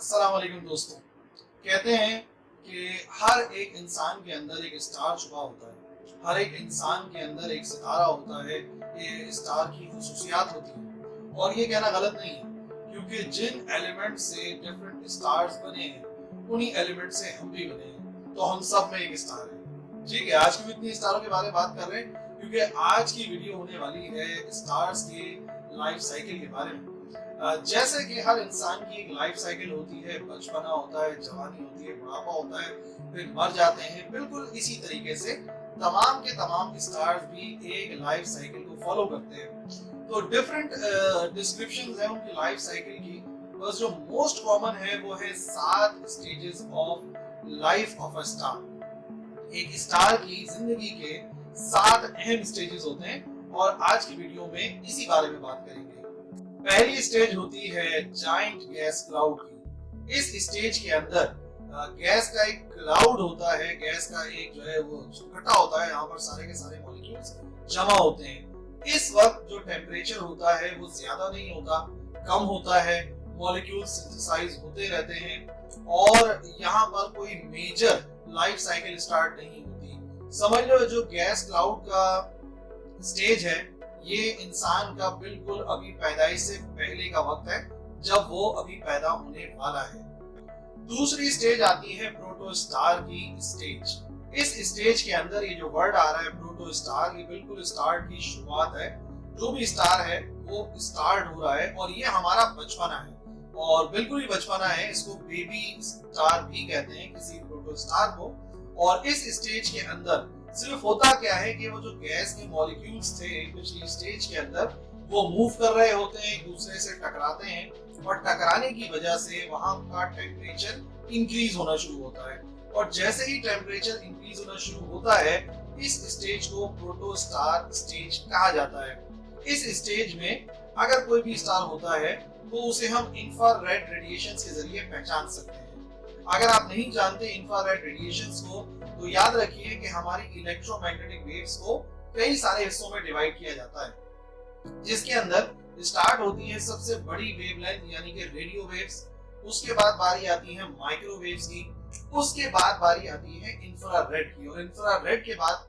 अस्सलाम वालेकुम दोस्तों। कहते हैं कि हर एक इंसान के अंदर एक स्टार छुपा होता है। हर एक इंसान के अंदर एक सितारा होता है। ये स्टार की खुसूसियात होती है और ये कहना गलत नहीं है, क्योंकि जिन एलिमेंट से डिफरेंट स्टार्स बने हैं उन्हीं एलिमेंट से हम भी बने हैं, तो हम सब में एक स्टार है। ठीक है, आज की इतनी स्टारों के बारे में बात कर रहे हैं क्योंकि आज की वीडियो होने वाली है स्टार्स के लाइफ साइकिल के बारे में। जैसे कि हर इंसान की एक लाइफ साइकिल होती है, बचपना होता है, जवानी होती है, बुढ़ापा होता है, फिर मर जाते हैं। बिल्कुल इसी तरीके से तमाम के तमाम स्टार्स भी एक लाइफ साइकिल को फॉलो करते हैं। तो डिफरेंट डिस्क्रिप्शंस है उनकी लाइफ साइकिल की, बस जो मोस्ट कॉमन है वो है 7 stages of life of a star. एक स्टार की जिंदगी के 7 अहम स्टेजेस होते हैं और आज की वीडियो में इसी बारे में बात करेंगे। पहली स्टेज होती है जाइंट गैस क्लाउड की। इस स्टेज के अंदर गैस का एक क्लाउड होता है, गैस का एक जो है वो इकट्ठा होता है, यहाँ पर सारे के सारे मॉलिक्यूल्स जमा होते हैं। इस वक्त जो टेम्परेचर होता है वो ज्यादा नहीं होता, कम होता है, मॉलिक्यूल सिंथेसाइज होते रहते हैं और यहाँ पर कोई मेजर लाइफ साइकिल स्टार्ट नहीं होती। समझ लो जो गैस क्लाउड का स्टेज है ये इंसान का बिल्कुल अभी पैदाइश से पहले का वक्त है, जब वो अभी पैदा होने वाला है। दूसरी स्टेज आती है प्रोटोस्टार की स्टेज। इस स्टेज के अंदर ये जो वर्ड आ रहा है प्रोटोस्टार, ये बिल्कुल स्टार की शुरुआत है। जो भी स्टार है वो स्टार्ट हो रहा है और ये हमारा बचपना है और बिल्कुल ही बचपना है। इसको बेबी स्टार भी कहते हैं किसी प्रोटोस्टार को। और इस स्टेज के अंदर सिर्फ होता क्या है कि वो जो गैस के मॉलिक्यूल्स थे पिछली स्टेज के अंदर वो मूव कर रहे होते हैं, एक दूसरे से टकराते हैं और टकराने की वजह से वहां का टेम्परेचर इंक्रीज होना शुरू होता है। और जैसे ही टेम्परेचर इंक्रीज होना शुरू होता है इस स्टेज को प्रोटोस्टार स्टेज कहा जाता है। इस स्टेज में अगर कोई भी स्टार होता है तो उसे हम इंफ्रारेड रेडिएशंस के जरिए पहचान सकते हैं। अगर आप नहीं जानते इंफ्रारेड रेडिएशंस को तो याद रखिए कि हमारी इलेक्ट्रोमैग्नेटिक वेव्स को कई सारे हिस्सों में डिवाइड किया जाता है, जिसके अंदर स्टार्ट होती है सबसे बड़ी वेवलेंथ यानी कि रेडियो वेव्स, उसके बाद बारी आती है माइक्रोवेव्स की, उसके बाद बारी आती है इंफ्रारेड की और इंफ्रारेड के बाद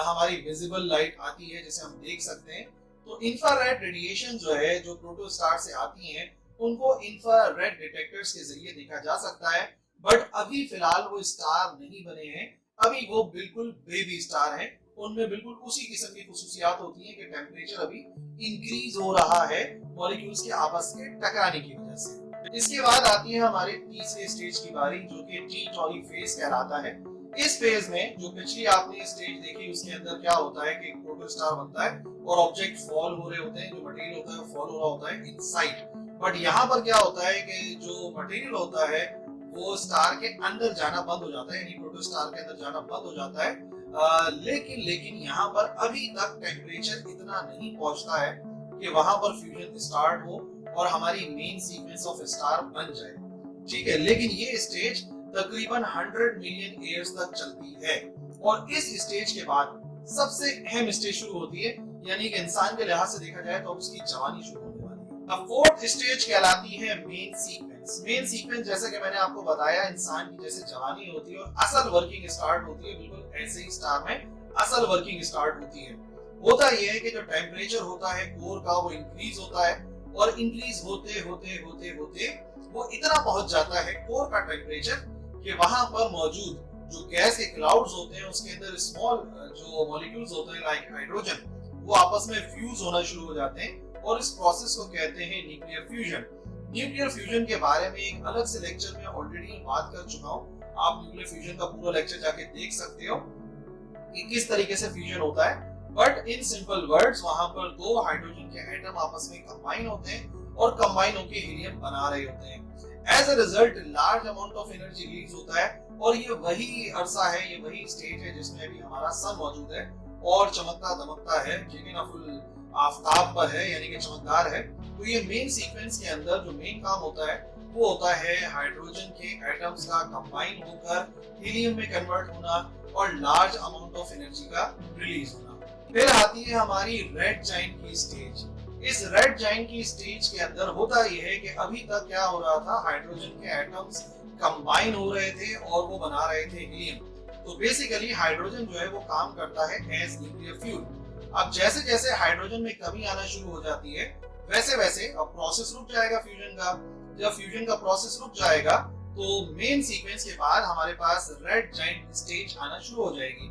हमारी विजिबल लाइट आती है जिसे हम देख सकते हैं। तो इंफ्रारेड रेडिएशन जो है जो प्रोटोस्टार से आती हैं उनको इंफ्रारेड डिटेक्टर्स के जरिए देखा जा सकता है। बट अभी फिलहाल वो स्टार नहीं बने हैं, अभी वो बिल्कुल बेबी स्टार हैं। उनमें बिल्कुल उसी किस्म की खुसूसियात होती हैं कि टेम्परेचर अभी इंक्रीज हो रहा है मॉलिक्यूल्स के आपस में टकराने की वजह से। इसके बाद आती है हमारे तीसरे स्टेज की बारी जो कि टी टॉरी फेज कहलाता है। इस फेज में जो पिछली आपने स्टेज देखी उसके अंदर क्या होता है कि एक प्रोटोस्टार बनता है और ऑब्जेक्ट फॉल हो रहे होते हैं, जो मटेरियल होता है वो फॉल हो रहा होता है इनसाइड। बट यहाँ पर क्या होता है कि जो मटेरियल होता है वो स्टार के अंदर जाना बंद हो जाता है, यानी प्रोटोस्टार के अंदर जाना बंद हो जाता है। लेकिन यहाँ पर अभी तक टेम्परेचर इतना नहीं पहुंचता है कि वहां पर फ्यूजन स्टार्ट हो और हमारी मेन सीक्वेंस ऑफ स्टार बन जाए। ठीक है, लेकिन ये स्टेज तकरीबन 100 मिलियन ईयर्स तक चलती है और इस स्टेज के बाद सबसे अहम स्टेज शुरू होती है, यानी कि इंसान के लिहाज से देखा जाए तो उसकी जवानी शुरू होने वाली है। अब फोर्थ स्टेज कहलाती है मेन सीक्वेंस। मेन सीक्वेंस जैसे कि मैंने आपको बताया इंसान की जैसे जवानी होती है और असल वर्किंग स्टार्ट होती है, बिल्कुल ऐसे ही स्टार में असल वर्किंग स्टार्ट होती है। होता यह है कि जो टेम्परेचर होता है कोर का वो इंक्रीज होता है और इंक्रीज होते होते होते होते वो इतना पहुंच जाता है कोर का टेम्परेचर कि वहां पर मौजूद जो गैस के क्लाउड्स होते हैं उसके अंदर स्मॉल जो मॉलिक्यूल्स होते हैं लाइक हाइड्रोजन वो आपस में फ्यूज होना शुरू हो जाते हैं और इस प्रोसेस को कहते हैं न्यूक्लियर फ्यूजन। न्यूक्लियर फ्यूजन के बारे में एक अलग से लेक्चर में ऑलरेडी बात कर चुका हूं, आप न्यूक्लियर फ्यूजन का पूरा लेक्चर जाके देख सकते हो कि किस तरीके से फ्यूजन होता है। बट इन सिंपल वर्ड्स वहां पर 2 हाइड्रोजन के एटम आपस में कंबाइन होते हैं और कंबाइन होकर हीलियम बना रहे होते हैं। As a result large amount of energy release होता है और ये वही अरसा है, ये वही स्टेज है जिसमें भी हमारा सन मौजूद है और चमकता दमकता है, लेकिन फुल आफताब पर है यानी कि चमकदार है। तो ये मेन सीक्वेंस के अंदर जो मेन काम होता है वो होता है हाइड्रोजन के एटम्स का कंबाइन होकर हीलियम में कन्वर्ट होना और लार्ज अमाउंट ऑफ एनर्जी का रिलीज होना। फिर आती है हमारी रेड जाइंट की स्टेज। इस रेड जाइंट की स्टेज के अंदर होता यह है कि अभी तक क्या हो रहा था, हाइड्रोजन के एटम्स कंबाइन हो रहे थे और वो बना रहे थे हीलियम। तो बेसिकली हाइड्रोजन जो है वो काम करता है एज न्यूक्लियर फ्यूल। अब जैसे जैसे हाइड्रोजन में कमी आना शुरू हो जाती है वैसे वैसे अब प्रोसेस रुक जाएगा फ्यूजन का। जब फ्यूजन का प्रोसेस रुक जाएगा तो मेन सीक्वेंस के बाद हमारे पास रेड जाइंट स्टेज आना शुरू हो जाएगी।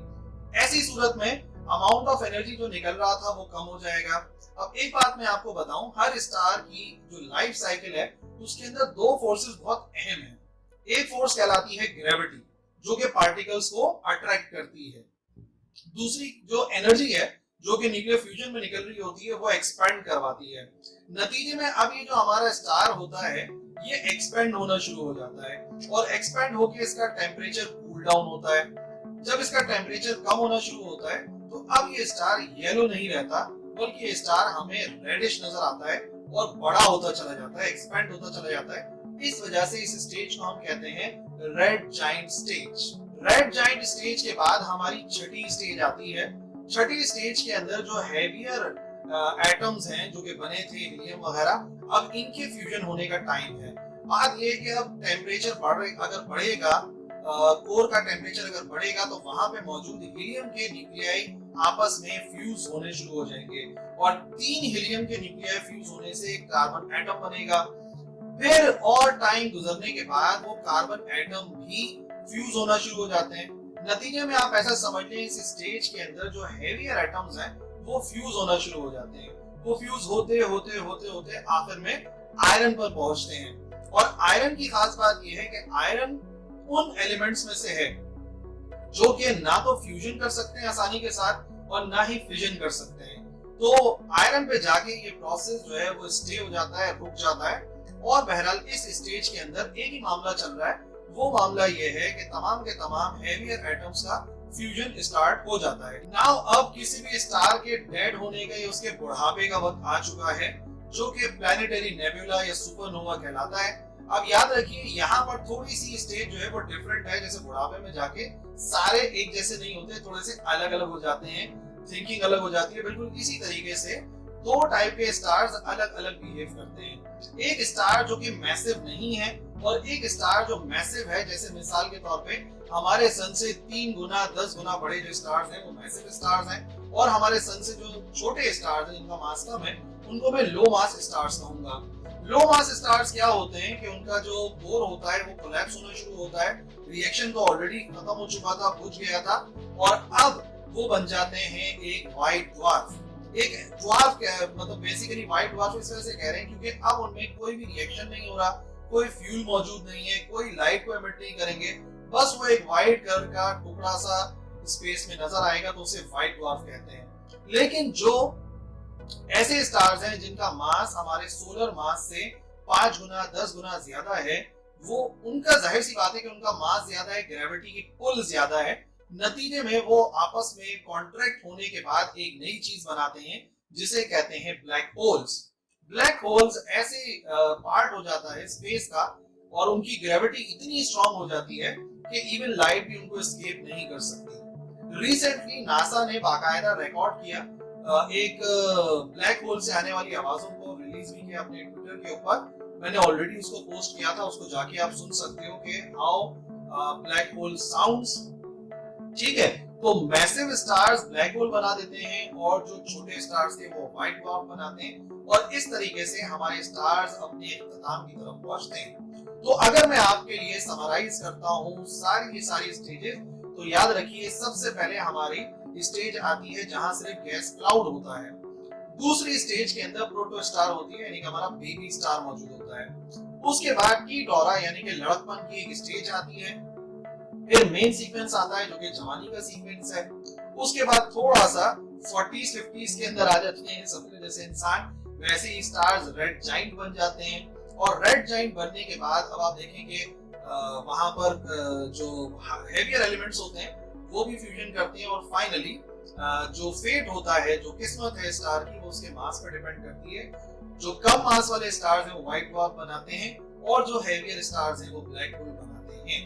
ऐसी सूरत में अमाउंट ऑफ एनर्जी जो निकल रहा था वो कम हो जाएगा। अब एक बात मैं आपको बताऊं, हर स्टार की जो लाइफ साइकिल है उसके अंदर दो फोर्सेस बहुत अहम है। एक फोर्स कहलाती है ग्रेविटी, जो कि पार्टिकल्स को अट्रैक्ट करती है। दूसरी जो एनर्जी है जो कि न्यूक्लियर फ्यूजन में निकल रही होती है वो एक्सपेंड करवाती है। नतीजे में अब ये जो हमारा स्टार होता है ये एक्सपेंड होना शुरू हो जाता है और एक्सपेंड होकर इसका टेम्परेचर कूल डाउन होता है। जब इसका टेम्परेचर कम होना शुरू होता है तो अब ये स्टार येलो नहीं रहता बल्कि ये स्टार हमें रेडिश नजर आता है और बड़ा होता चला जाता है, एक्सपेंड होता चला जाता है। इस वजह से इस स्टेज को हम कहते हैं red giant stage. Red giant stage के बाद हमारी छठी स्टेज आती है। छठी स्टेज के अंदर जो हैवियर एटम्स हैं जो कि बने थे हीलियम वगैरह, अब इनके फ्यूजन होने का टाइम है। बात ये है कि अब टेम्परेचर अगर बढ़ेगा, कोर का टेम्परेचर अगर बढ़ेगा तो वहां पे मौजूद हीलियम के न्यूक्लियाई आपस में फ्यूज होने शुरू हो जाएंगे और 3 हीलियम के न्यूक्लियाई फ्यूज होने से एक कार्बन एटम बनेगा। फिर और टाइम गुजरने के बाद वो कार्बन एटम भी फ्यूज होना शुरू हो जाते हैं। नतीजे में आप ऐसा समझ लें इस स्टेज के अंदर जो हैवियर एटम्स हैं वो फ्यूज होना शुरू हो जाते हैं। वो फ्यूज होते होते होते होते आखिर में आयरन पर पहुंचते हैं। और आयरन की खास बात यह है कि आयरन उन एलिमेंट्स में से है जो कि ना तो फ्यूजन कर सकते हैं आसानी के साथ और ना ही फिजन कर सकते हैं। तो आयरन पे जाके ये प्रोसेस जो है वो स्टे हो जाता है, रुक जाता है। और बहरहाल इस स्टेज के अंदर एक ही मामला चल रहा है, वो मामला ये है कि तमाम के तमाम हैवियर एटम्स का फ्यूजन स्टार्ट हो जाता है। नाउ अब किसी भी स्टार के डेड होने का या उसके बुढ़ापे का वक्त आ चुका है जो कि प्लैनेटरी नेबुला या सुपरनोवा कहलाता है। अब याद रखिए यहाँ पर थोड़ी सी स्टेज जो है वो डिफरेंट है। जैसे बुढ़ापे में जाके सारे एक जैसे नहीं होते, थोड़े से अलग अलग हो जाते हैं, थिंकिंग अलग हो जाती है। बिल्कुल इसी तरीके से दो टाइप के स्टार्स अलग अलग बिहेव करते हैं। एक स्टार जो कि मैसिव नहीं है और एक स्टार जो मैसिव है। जैसे मिसाल के तौर पे हमारे सन से 3 गुना 10 गुना बड़े जो स्टार्स हैं वो मैसिव स्टार्स हैं और हमारे सन से जो छोटे स्टार्स हैं जिनका मास कम है उनको मैं लो मास स्टार्स कहूंगा। लो मास स्टार्स क्या होते हैं कि उनका जो कोर होता है वो कोलैप्स होना शुरू होता है। रिएक्शन तो ऑलरेडी खत्म हो चुका था, बुझ गया था और अब वो बन जाते हैं एक व्हाइट ड्वार्फ। एक ड्वार्फ मतलब बेसिकली व्हाइट ड्वार्फ इस वजह से कह रहे हैं क्योंकि अब उनमें कोई भी रिएक्शन नहीं हो रहा, कोई फ्यूल मौजूद नहीं है, कोई लाइट को एमिट नहीं करेंगे, बस वो एक व्हाइट कलर का टुकड़ा सा स्पेस में नजर आएगा तो उसे व्हाइट ड्वार्फ कहते हैं। लेकिन जो ऐसे स्टार्स हैं जिनका मास हमारे सोलर मास से 5 गुना 10 गुना ज्यादा है, वो उनका जाहिर सी बात है कि उनका मास ज्यादा है, ग्रेविटी की पुल ज्यादा है। नतीजे में वो आपस में कॉन्ट्रैक्ट होने के बाद एक नई चीज बनाते हैं जिसे कहते हैं ब्लैक होल्स। ब्लैक होल्स ऐसे पार्ट हो जाता है स्पेस का और उनकी ग्रेविटी इतनी स्ट्रांग हो जाती है कि इवन लाइट भी उनको एस्केप नहीं कर सकती। रिसेंटली नासा ने बाकायदा रिकॉर्ड किया, एक ब्लैक होल से आने वाली आवाजों को रिलीज भी किया अपने ट्विटर के ऊपर। मैंने ऑलरेडी उसको पोस्ट किया था, उसको जाके आप सुन सकते हो कि हाउ ब्लैक होल साउंड्स। ठीक है, तो मैसिव स्टार्स ब्लैक होल बना देते हैं और जो छोटे स्टार्स थे वो व्हाइट ड्वार्फ बनाते हैं और इस तरीके से हमारे स्टार्स अपने इख्तिताम की तरफ पहुंचते हैं। तो अगर मैं आपके लिए समराइज करता हूं सारी स्टेजेस, तो याद रखिए सबसे पहले हमारी स्टेज आती है जहां सिर्फ गैस क्लाउड होता है। दूसरी स्टेज के अंदर प्रोटो स्टार होती है यानी कि हमारा बेबी स्टार मौजूद होता है। उसके बाद टी डोरा यानी कि लड़कपन की एक स्टेज आती है। फिर मेन सीक्वेंस आता है जो कि जवानी का सीक्वेंस है। उसके बाद थोड़ा सा 40s 50s के अंदर आ जाते हैं सबके जैसे इंसान, वैसे ही स्टार्स रेड जाइंट बन जाते हैं और रेड जाइंट बनने के बाद अब आप देखेंगे वहां पर जो हेवियर एलिमेंट्स होते हैं वो भी फ्यूजन करते हैं और फाइनली जो फेट होता है, जो किस्मत है स्टार की, वो उसके मास पर डिपेंड करती है। जो कम मास वाले स्टार्स हैं वो व्हाइट ड्वार्फ बनाते हैं और जो हेवियर स्टार्स हैं वो ब्लैक होल बनाते हैं।